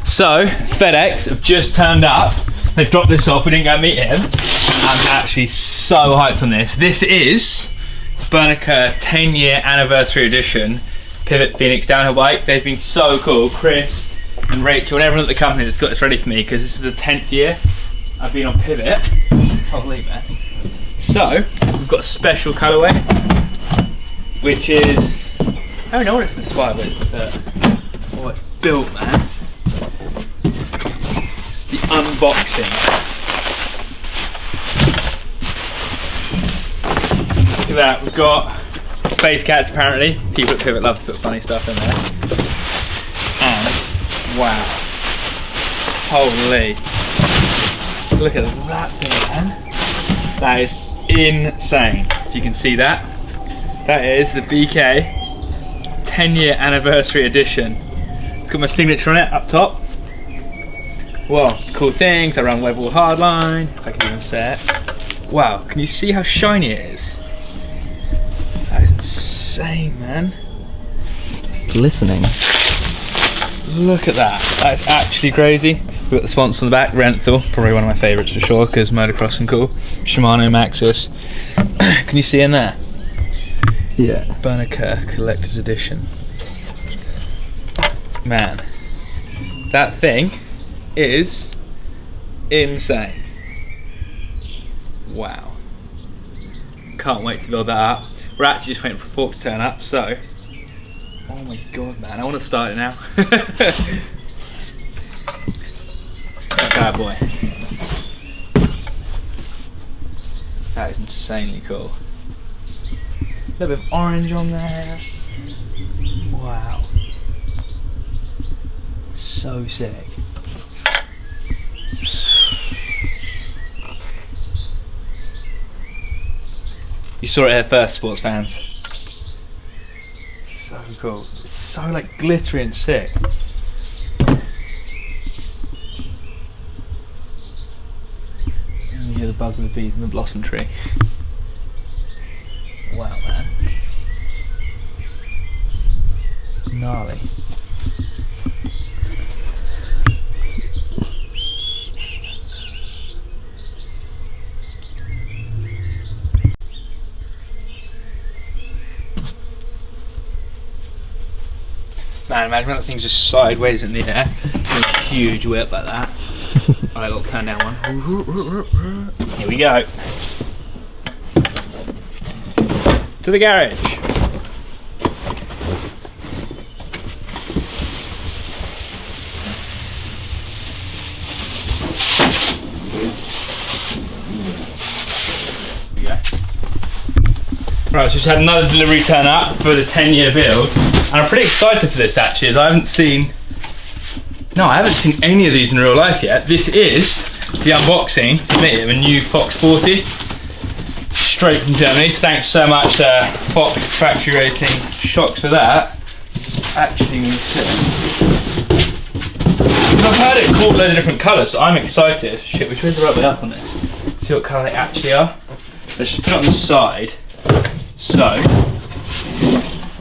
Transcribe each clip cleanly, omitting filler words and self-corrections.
So, FedEx have just turned up. They've dropped this off. We didn't go meet him. I'm actually so hyped on this. This is Bernica 10-year anniversary edition Pivot Phoenix downhill bike. They've been so cool. Chris and Rachel and everyone at the company that's got this ready for me, because this is the 10th year I've been on Pivot. Holy man. So, we've got a special colourway, which is, I don't know what it's inspired with, but oh, it's built, man. The unboxing. Look at that, we've got space cats apparently. People at Pivot love to put funny stuff in there. And, wow. Holy. Look at that thing, man. That is insane. If you can see that. That is the BK 10-year anniversary edition. It's got my signature on it up top. Well, cool things. I run Webwall Hardline, if I can even say it. Wow, can you see how shiny it is? That is insane, man. Glistening. Look at that. That is actually crazy. We've got the sponsor on the back, Renthal, probably one of my favourites for sure, because motocross and cool. Shimano, Maxxis. Can you see in there? Yeah. Bernica Collector's Edition. Man, that thing is insane. Wow. Can't wait to build that up. We're actually just waiting for a fork to turn up, so. Oh my god, man, I want to start it now. Bad boy. That is insanely cool. A little bit of orange on there. Wow. So sick. You saw it here first, sports fans. So cool. It's so like glittery and sick. And you hear the buzz of the bees in the blossom tree. Wow, man. Gnarly. Man, imagine when that thing's just sideways in the air. A huge whip like that. Alright, little turn down one. Here we go. To the garage. Here we go. Right, so we've had another delivery turn up for the 10-year build. And I'm pretty excited for this actually, as I haven't seen any of these in real life yet. This is the unboxing of a new Fox 40, straight from Germany. Thanks so much to Fox Factory Racing Shocks for that. It's actually really sick. I've heard it called a load of different colours, so I'm excited. Shit, which way's the right way up on this? See what colour they actually are. Let's just put it on the side. So,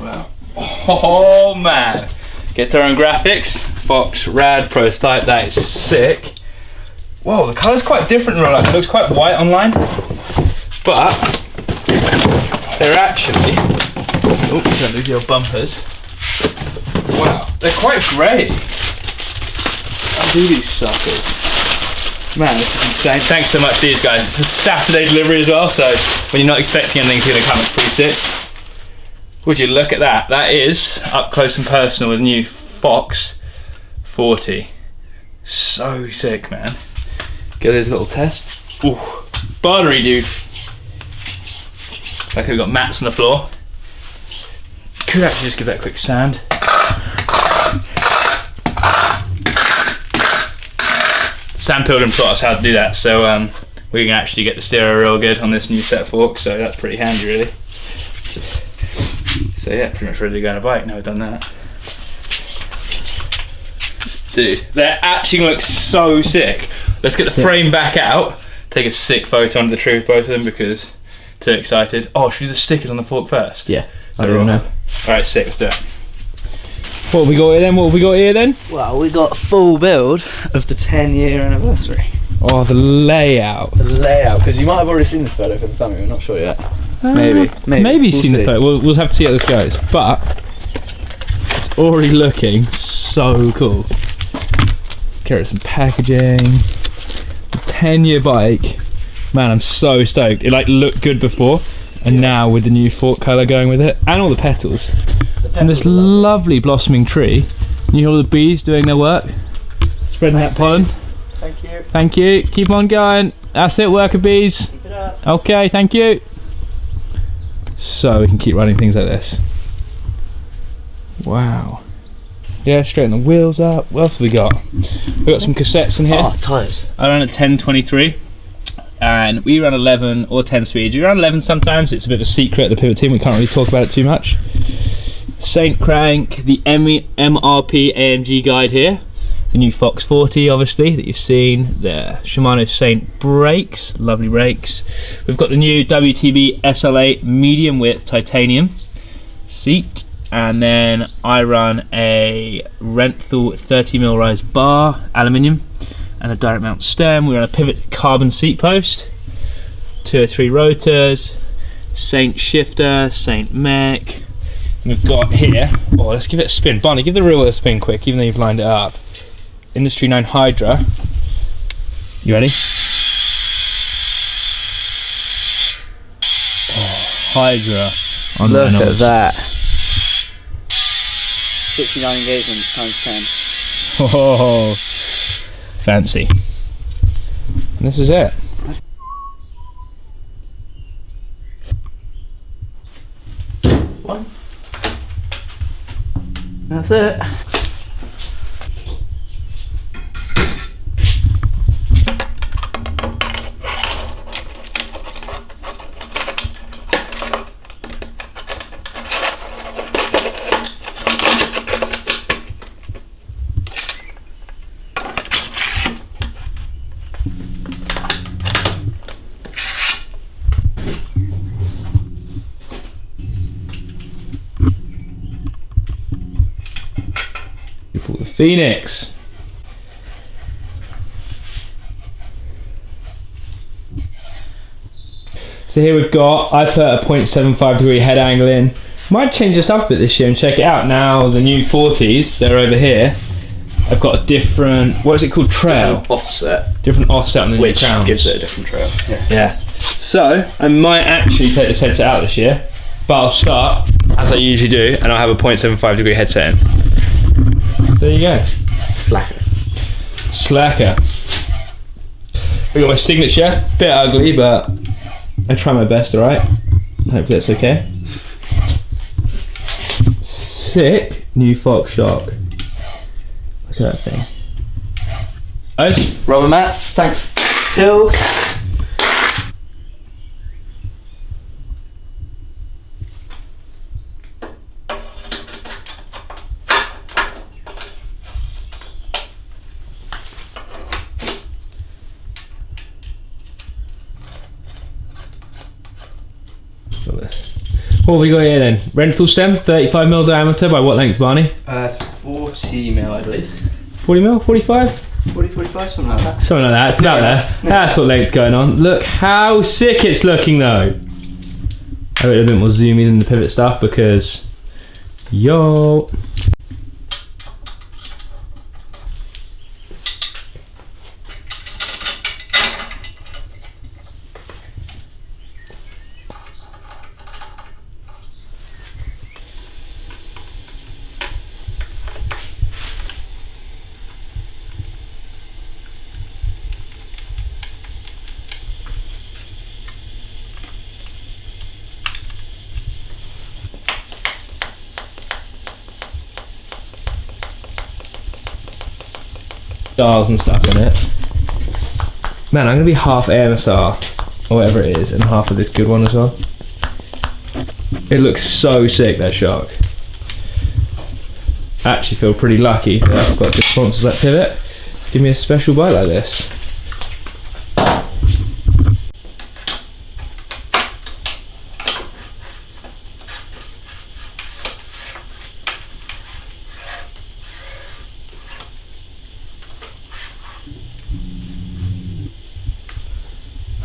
wow. Oh man, get their own graphics. Fox Rad Prototype, that is sick. Whoa, the colour's quite different in real life. It looks quite white online, but they're actually, oh, don't lose the old bumpers. Wow, they're quite grey. Undo these suckers. Man, this is insane. Thanks so much to these guys. It's a Saturday delivery as well, so when you're not expecting anything's going to come, it's pretty sick. Would you look at that? That is up close and personal with new Fox 40. So sick, man. Get this little test. Ooh, Barney, dude. Like we've got mats on the floor. Could actually just give that a quick sand. Sam Pilgrim taught us how to do that, so we can actually get the stereo real good on this new set of forks, so that's pretty handy really. So yeah, pretty much ready to go on a bike now I've done that. Dude, they're actually gonna look so sick. Let's get the frame back out, take a sick photo under the tree with both of them, because Too excited. Oh, should we do the stickers on the fork first? Yeah. I don't know. Alright, sick, let's do it. What have we got here then? What have we got here then? Well, we got a full build of the 10-year anniversary. Oh, the layout. The layout, because you might have already seen this photo for the thumbnail, we're not sure yet. Maybe Maybe we'll seen see. the photo. We'll have to see how this goes. But it's already looking so cool. Get rid of some packaging. The 10-year bike. Man, I'm so stoked. It like looked good before, and now with the new fork colour going with it, and all the petals. And this lovely blossoming tree. You hear all the bees doing their work, spreading that pollen. Thank you. Thank you. Keep on going. That's it, worker bees. Keep it up. Okay, thank you. So we can keep running things like this. Wow. Yeah, straighten the wheels up. What else have we got? We've got some cassettes in here. Oh, tyres. I ran a 1023 and we run 11 or 10 speeds. We run 11 sometimes. It's a bit of a secret at the pivot team. We can't really talk about it too much. Saint Crank, the MRP AMG guide here. The new Fox 40 obviously that you've seen. The Shimano Saint brakes, lovely brakes. We've got the new WTB SLA medium width titanium seat. And then I run a Renthal 30mm rise bar, aluminium, and a direct mount stem. We run a pivot carbon seat post, 2 or 3 rotors, Saint shifter, Saint mech. And we've got here, oh, let's give it a spin. Barney, give the rear wheel a spin quick, even though you've lined it up. Industry 9 Hydra. You ready? Oh, Hydra. On Look Reynolds. at that. 69 engagements times 10. Oh, fancy. And this is it. One. That's it. The Phoenix. So here we've got, I put a 0.75 degree head angle in. Might change this up a bit this year and check it out. Now the new 40s, they're over here. I've got a different, what is it called, trail? Different offset on the new crowns. Which gives it a different trail. Yeah. So I might actually take this headset out this year, but I'll start as I usually do, and I'll have a 0.75 degree headset in. So there you go. Slacker. Slacker. We got my signature, bit ugly, but I try my best, alright? Hopefully that's okay. Sick new Fox shock. Look at that thing. Nice. Rubber mats, thanks. Hills. What have we got here then? Renthal stem, 35mm diameter, by what length, Barney? It's 40mm, I believe. 40mm, 45? 40, 45, something like that. Something like that, it's about there. Yeah. That's what length's going on. Look how sick it's looking though. I went a bit more zoomy than the pivot stuff because, yo. Stars and stuff in it. Man, I'm gonna be half AMSR or whatever it is, and half of this good one as well. It looks so sick, that shock. I actually feel pretty lucky that I've got good sponsors like Pivot. Give me a special bike like this.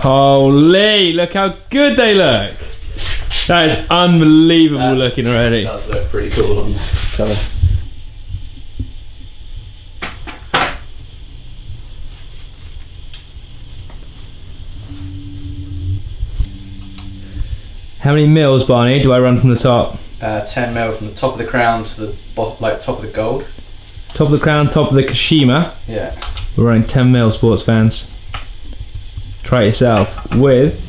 Holy, look how good they look. That is unbelievable looking already. Does look pretty cool on the cover. How many mils, Barney, do I run from the top? 10 mil from the top of the crown to the top of the gold. Top of the crown, top of the Kashima. Yeah. We're running 10 mil, sports fans. Try it yourself with,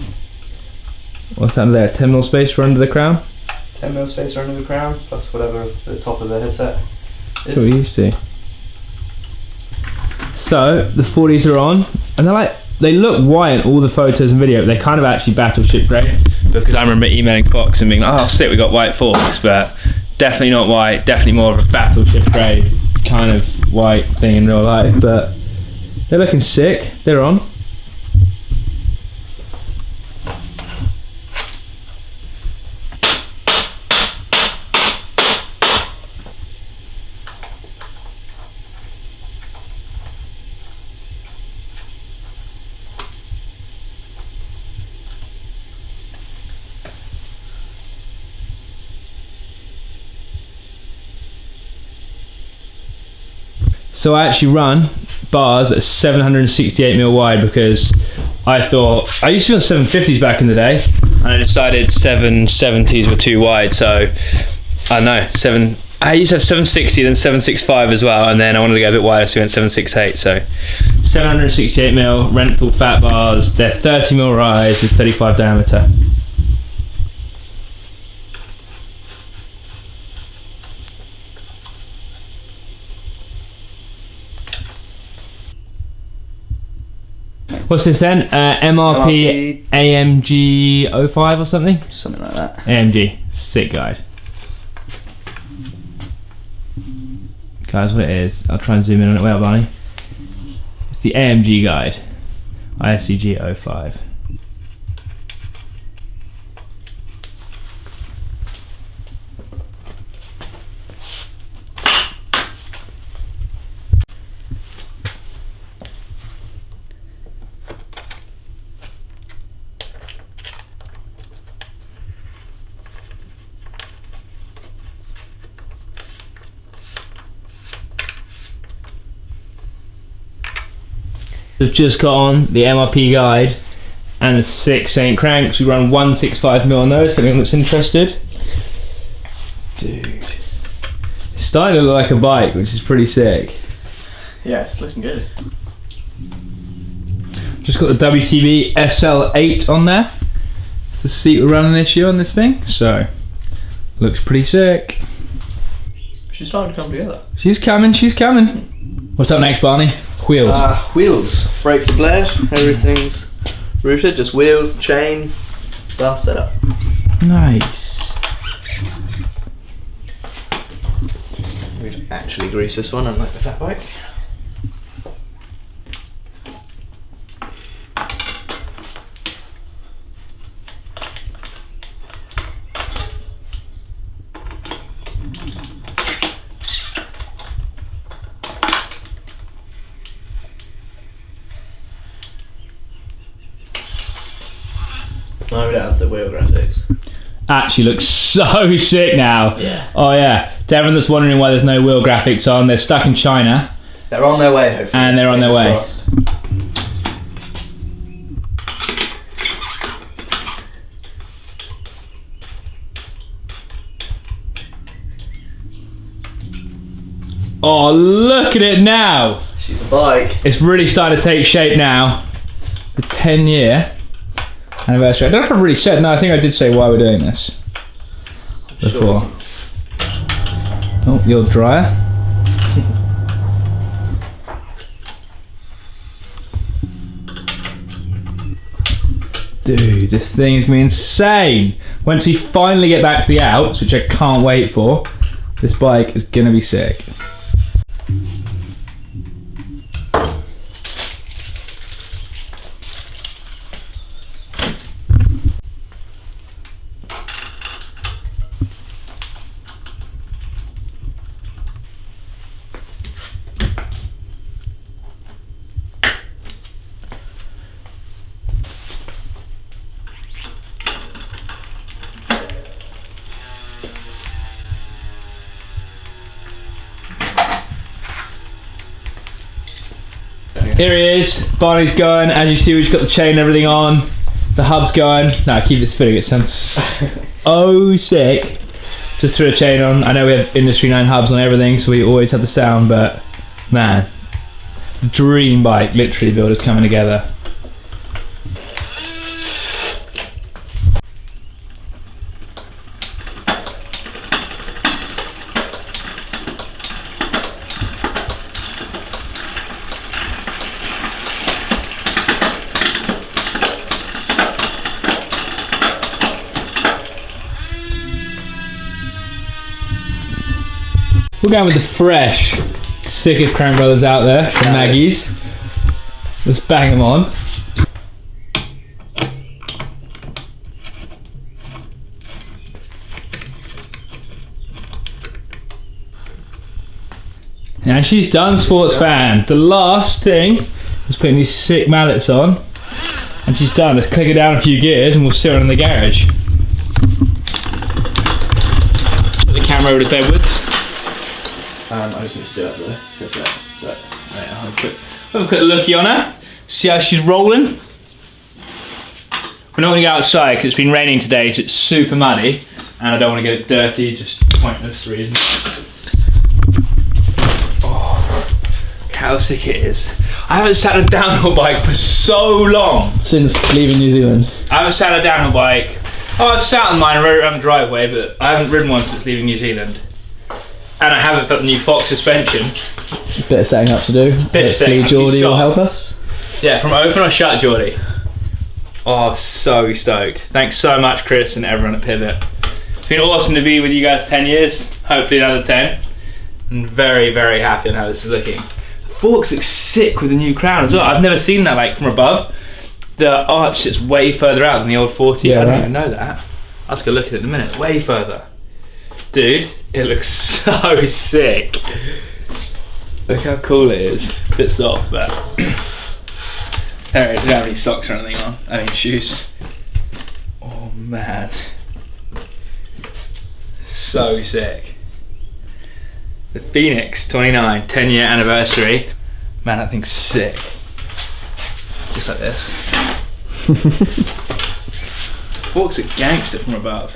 what's that there, 10 mil space for under the crown? 10 mil space for under the crown, plus whatever the top of the headset is. That's what we used to. So, the 40s are on, and they're like, they look white in all the photos and video, but they're kind of actually battleship grey, because I remember emailing Fox and being like, oh sick, we got white forks, but definitely not white, definitely more of a battleship grey kind of white thing in real life, but they're looking sick, they're on. So I actually run bars that are 768 mil wide because I thought, I used to be on 750s back in the day, and I decided 770s were too wide, so I don't know, I used to have 760 then 765 as well, and then I wanted to go a bit wider, so we went 768, so 768 mil Renthal fat bars, they're 30 mil rise with 35 diameter. What's this then? MRP AMG 05 or something? Something like that. AMG, sick guide. Guys, what it is, I'll try and zoom in on it. Wait up, Barney. It's the AMG guide. ISCG 05. We've just got on the MRP guide and the 6 Saint cranks. We run 165 mil on those, if anyone that's interested. Dude. It's starting to look like a bike, which is pretty sick. Yeah, it's looking good. Just got the WTB SL8 on there. It's the seat we're running this year on this thing, so looks pretty sick. She's starting to come together. She's coming, she's coming. What's up next, Barney? Wheels. Wheels. Brakes are bled, everything's routed, just wheels, chain, bar setup. Nice. We've actually greased this one, unlike the fat bike. No, we don't have the wheel graphics. Actually looks so sick now. Yeah. Oh yeah. To everyone that's wondering why there's no wheel graphics on, they're stuck in China. They're on their way, hopefully. And they're on their way. Crossed. Oh, look at it now. She's a bike. It's really starting to take shape now. The 10-year anniversary. I don't know if I really said, no, I think I did say why we're doing this before. Sure. Oh, your dryer. Dude, this thing is gonna be insane. Once we finally get back to the Alps, which I can't wait for, this bike is gonna be sick. Here he is. Barney's going. As you see, we've got the chain and everything on. The hub's going. No, keep this fitting. It sounds so sick. Just threw a chain on. I know we have Industry 9 hubs on everything, so we always have the sound, but man, dream bike, literally, builders coming together. We're going with the fresh, sickest Crankbrothers out there from Maggie's. Let's bang them on. And she's done, sports fan. The last thing was putting these sick mallets on, and she's done. Let's click it down a few gears and we'll sit her in the garage. Put the camera over to bedwards. I just need to do it though. That's it. But right, I'll have a quick looky on her. See how she's rolling. We're not going to go outside because it's been raining today, so it's super muddy, and I don't want to get it dirty. Just pointless reasons. Oh, look how sick it is! I haven't sat a downhill bike for so long. Since leaving New Zealand. I haven't sat a downhill bike. Oh, I've sat on mine and rode it around the driveway, but I haven't ridden one since leaving New Zealand. And I haven't felt the new Fox suspension. Bit of setting up to do. Hopefully Geordie will help us. Yeah, from open or shut, Geordie. Oh, so stoked. Thanks so much, Chris, and everyone at Pivot. It's been awesome to be with you guys 10 years. Hopefully another 10. I'm very, very happy on how this is looking. The forks look sick with the new crown as well. I've never seen that like from above. The arch sits way further out than the old 40. Yeah, I didn't even know that. I'll have to go look at it in a minute. Way further. Dude, it looks so sick. Look how cool it is. A bit soft, but there it is. We don't have any socks or anything on. I mean shoes. Oh man. So sick. The Phoenix 29, 10-year anniversary. Man, that thing's sick. Just like this. Forks are gangster from above.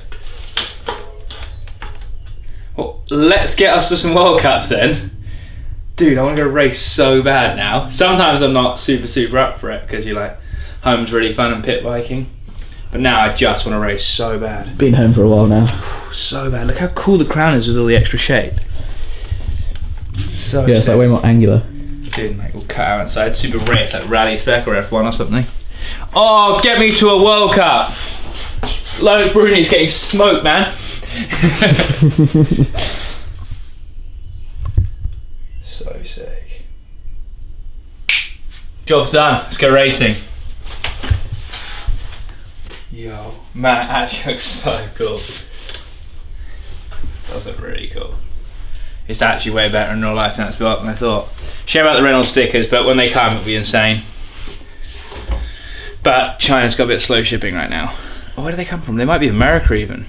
Well, let's get us to some World Cups then. Dude, I want to go race so bad now. Sometimes I'm not super up for it because you're like, home's really fun and pit biking. But now I just want to race so bad. Been home for a while now. So bad. Look how cool the crown is with all the extra shape. So yeah, it's like way more angular. Dude, mate, we'll cut out inside. Super race like Rally Spec or F1 or something. Oh, get me to a World Cup. Loic Bruni's getting smoked, man. So sick. Job's done. Let's go racing. Yo, man, it actually looks so cool. Does look really cool. It's actually way better in real life than it's built up than I thought. Shame about the Reynolds stickers, but when they come, it'll be insane. But China's got a bit slow shipping right now. Oh, where do they come from? They might be America even.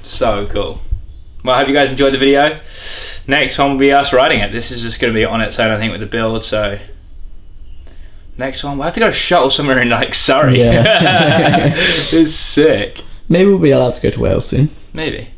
So cool. Well, I hope you guys enjoyed the video. Next one will be us riding it. This is just going to be on its own, I think, with the build, so next one, we'll have to go shuttle somewhere in like Surrey. Yeah. It's sick. Maybe we'll be allowed to go to Wales soon. Maybe.